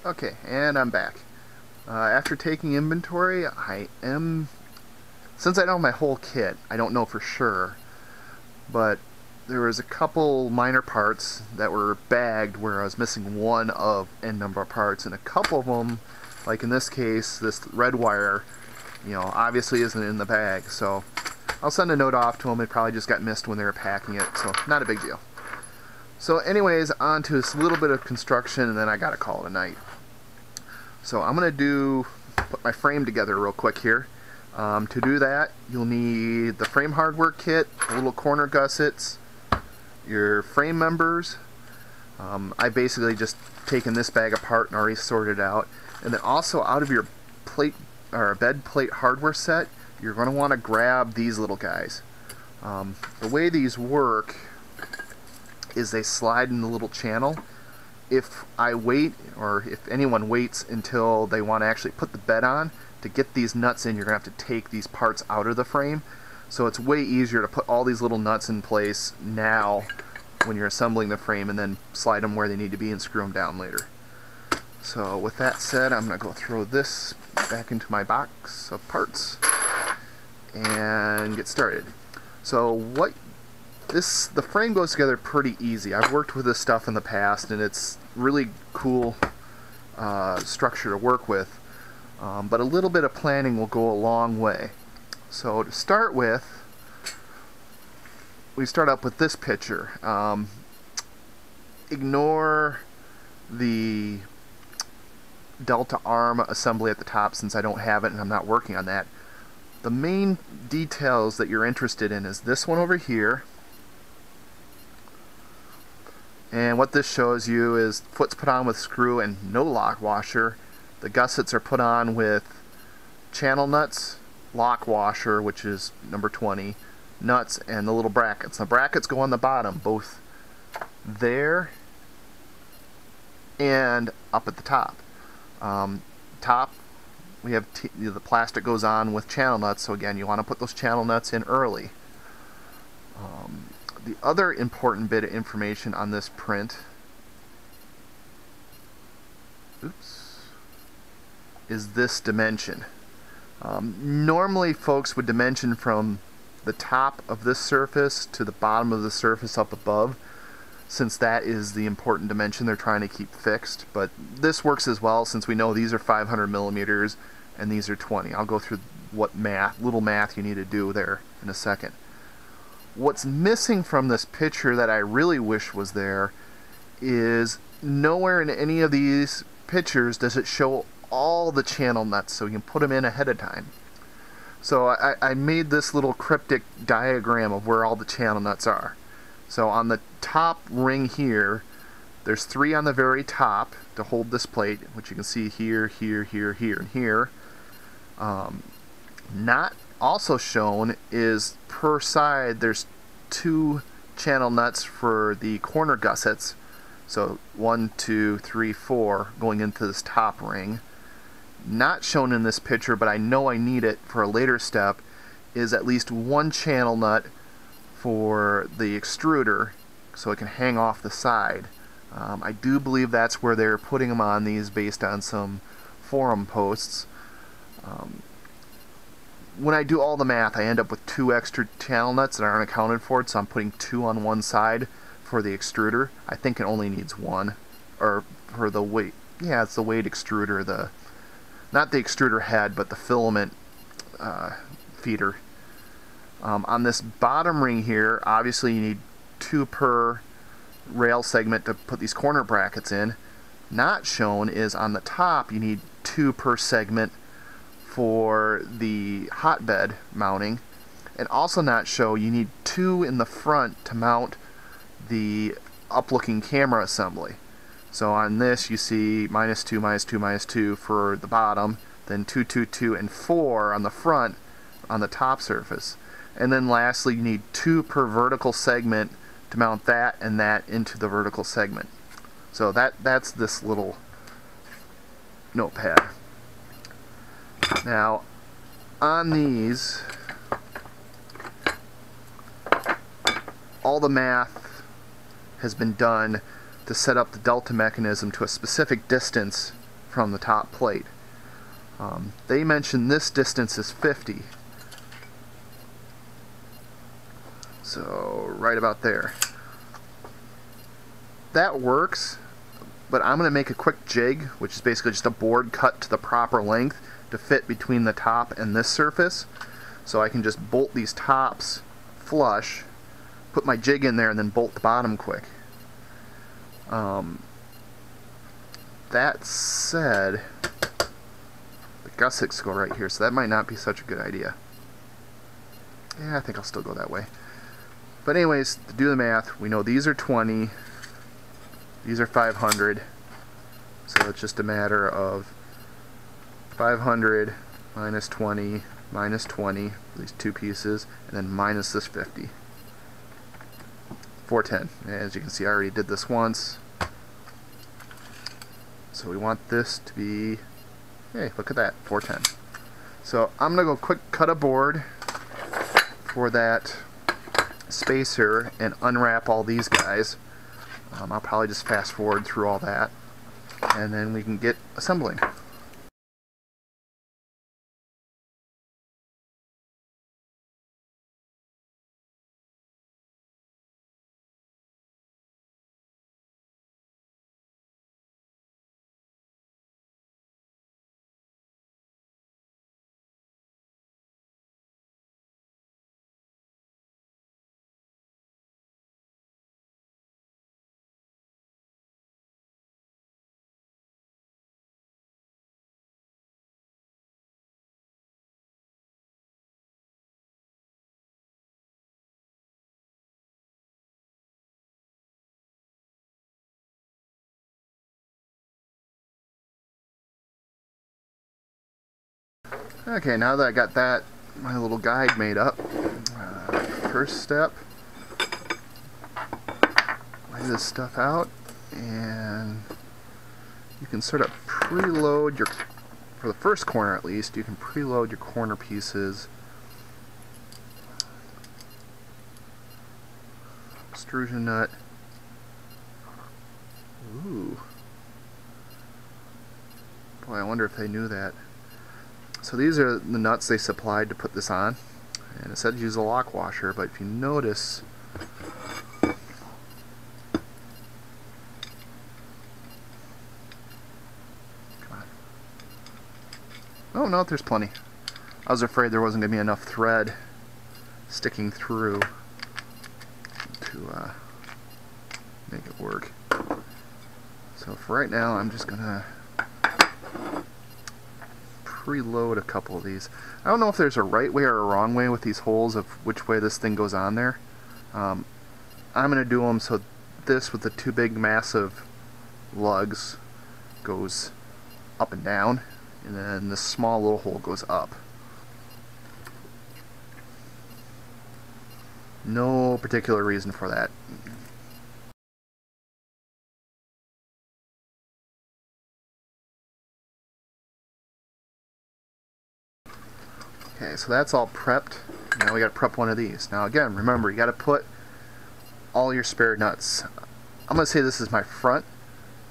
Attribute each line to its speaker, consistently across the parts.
Speaker 1: Okay, and I'm back. After taking inventory, since I don't have my whole kit, I don't know for sure, but there was a couple minor parts that were bagged where I was missing one of n number of parts, and a couple of them, like in this case, this red wire, obviously isn't in the bag, so I'll send a note off to them. It probably just got missed when they were packing it, so not a big deal. So anyways, on to this little bit of construction, and then I gotta call it a night. So I'm going to put my frame together real quick here. To do that, you'll need the frame hardware kit, the little corner gussets, your frame members. I basically just taken this bag apart and already sorted it out. And then also out of your plate or bed plate hardware set, you're going to want to grab these little guys. The way these work is they slide in the little channel. If I wait, or if anyone waits until they want to actually put the bed on, to get these nuts in, you're going to have to take these parts out of the frame. So it's way easier to put all these little nuts in place now when you're assembling the frame, and then slide them where they need to be and screw them down later. So with that said, I'm going to go throw this back into my box of parts and get started. So the frame goes together pretty easy. I've worked with this stuff in the past, and it's really cool structure to work with, but a little bit of planning will go a long way. So to start with, we start up with this picture. Ignore the Delta arm assembly at the top since I don't have it and I'm not working on that. The main details that you're interested in is this one over here. And what this shows you is foot's put on with screw and no lock washer. The gussets are put on with channel nuts, lock washer, which is number 20, nuts, and the little brackets. The brackets go on the bottom, both there and up at the top. Top, we have the plastic goes on with channel nuts, so again, you want to put those channel nuts in early. The other important bit of information on this print is this dimension. Normally folks would dimension from the top of this surface to the bottom of the surface up above, since that is the important dimension they're trying to keep fixed, but this works as well since we know these are 500 millimeters and these are 20. I'll go through what little math you need to do there in a second. What's missing from this picture that I really wish was there is nowhere in any of these pictures does it show all the channel nuts so you can put them in ahead of time. So I made this little cryptic diagram of where all the channel nuts are. So on the top ring here, there's 3 on the very top to hold this plate, which you can see here, here, here, here, and here. Not also shown is per side there's 2 channel nuts for the corner gussets, so 1, 2, 3, 4 going into this top ring. Not shown in this picture, but I know I need it for a later step, is at least 1 channel nut for the extruder so it can hang off the side. I do believe that's where they're putting them on these based on some forum posts. When I do all the math, I end up with 2 extra channel nuts that aren't accounted for, so I'm putting 2 on one side for the extruder. I think it only needs 1, or for the weight. Yeah, it's the weight extruder, not the extruder head, but the filament feeder. On this bottom ring here, obviously you need 2 per rail segment to put these corner brackets in. Not shown is on the top you need 2 per segment for the hotbed mounting, and also not show you need 2 in the front to mount the up-looking camera assembly. So on this you see -2, -2, -2 for the bottom, then 2, 2, 2, and 4 on the front on the top surface. And then lastly you need 2 per vertical segment to mount that and that into the vertical segment. So that's this little notepad. Now on these, all the math has been done to set up the delta mechanism to a specific distance from the top plate. They mentioned this distance is 50. So right about there. That works, but I'm going to make a quick jig, which is basically just a board cut to the proper length to fit between the top and this surface. So I can just bolt these tops flush, put my jig in there, and then bolt the bottom quick. That said, the gussets go right here, so that might not be such a good idea. Yeah, I think I'll still go that way. But anyways, to do the math, we know these are 20, these are 500, so it's just a matter of 500 minus 20 minus 20, these two pieces, and then minus this 50. 410. As you can see, I already did this once. So we want this to be, hey, look at that, 410. So I'm going to go quick cut a board for that spacer and unwrap all these guys. I'll probably just fast forward through all that, and then we can get assembling. Okay, now that I got that, my little guide made up, first step, lay this stuff out, and you can sort of preload your, for the first corner at least, you can preload your corner pieces. Extrusion nut. Ooh. Boy, I wonder if they knew that. So these are the nuts they supplied to put this on, and it said use a lock washer, but if you notice, come on. Oh no, there's plenty. I was afraid there wasn't going to be enough thread sticking through to make it work. So for right now, I'm just going to preload a couple of these. I don't know if there's a right way or a wrong way with these holes of which way this thing goes on there. I'm going to do them so this with the two big massive lugs goes up and down, and then this small little hole goes up. No particular reason for that. Okay, so that's all prepped. Now we got to prep one of these. Now again, remember, you got to put all your spare nuts. I'm going to say this is my front,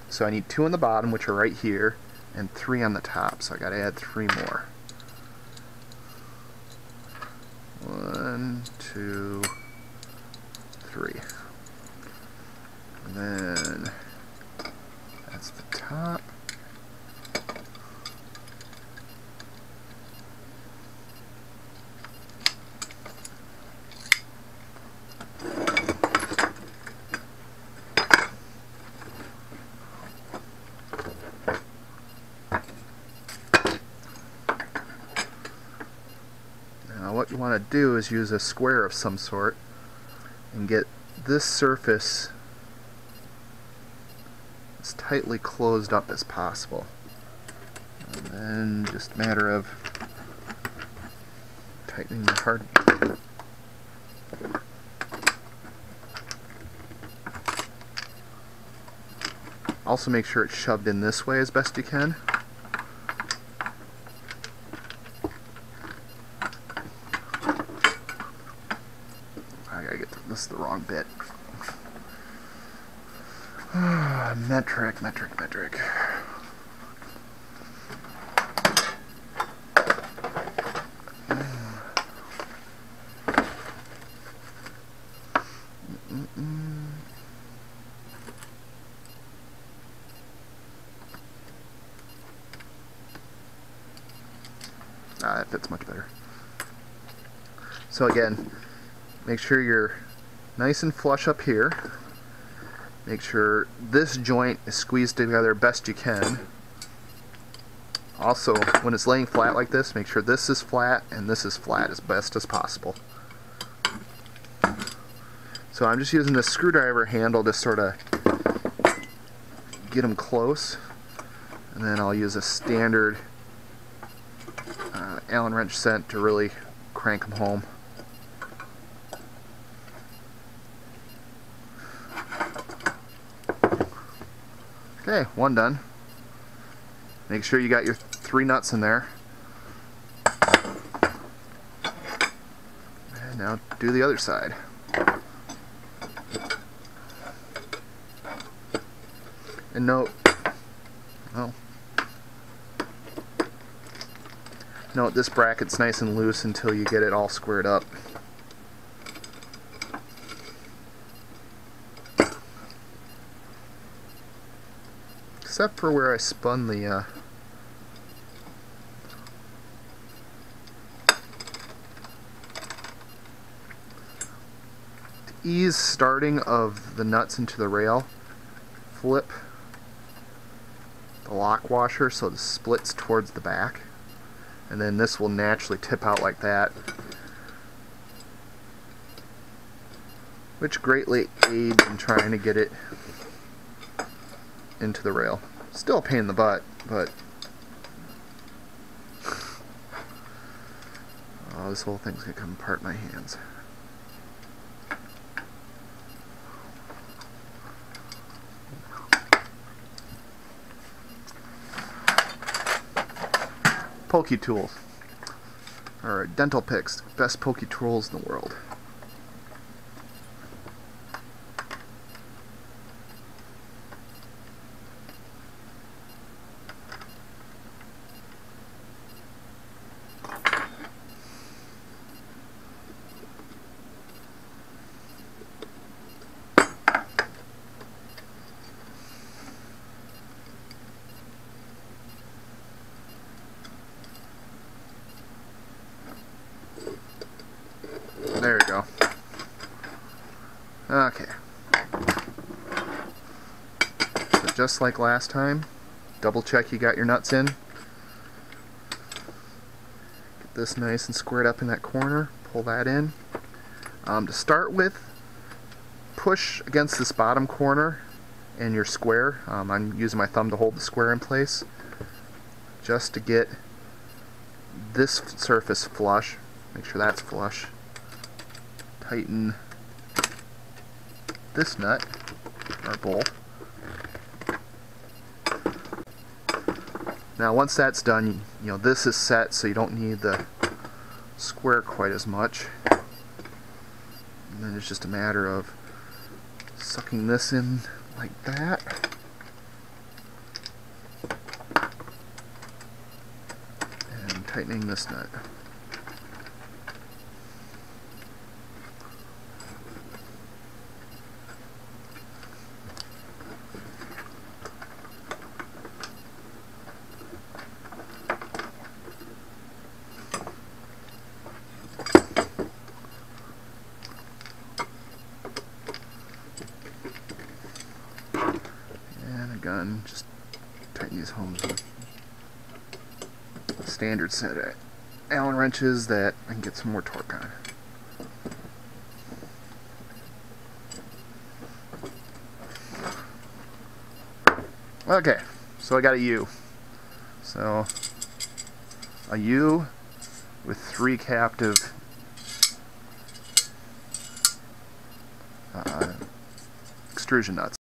Speaker 1: so I need 2 on the bottom, which are right here, and 3 on the top, so I got to add 3 more. 1, 2, 3. And then that's the top. What you want to do is use a square of some sort and get this surface as tightly closed up as possible. And then just a matter of tightening the part. Also make sure it's shoved in this way as best you can. This is the wrong bit. Metric. That fits much better. So again, make sure you're nice and flush up here. Make sure this joint is squeezed together best you can. Also, when it's laying flat like this, make sure this is flat and this is flat as best as possible. So I'm just using this screwdriver handle to sort of get them close, and then I'll use a standard Allen wrench set to really crank them home. Okay, one done. Make sure you got your 3 nuts in there. And now do the other side. And note this bracket's nice and loose until you get it all squared up. Except for where I spun the to ease starting of the nuts into the rail, flip the lock washer so it splits towards the back, and then this will naturally tip out like that, which greatly aids in trying to get it into the rail. Still a pain in the butt, but oh, this whole thing's gonna come apart in my hands. Pokey tools, or dental picks, best pokey tools in the world. There we go. Okay. So just like last time, double check you got your nuts in. Get this nice and squared up in that corner. Pull that in. To start with, push against this bottom corner and your square. I'm using my thumb to hold the square in place just to get this surface flush. Make sure that's flush. Tighten this nut, or bolt. Now once that's done, you know this is set, so you don't need the square quite as much. And then it's just a matter of sucking this in like that. And tightening this nut. Gun, just tighten these homes with a standard set of Allen wrenches that I can get some more torque on. Okay, so I got a U. So a U with 3 captive extrusion nuts.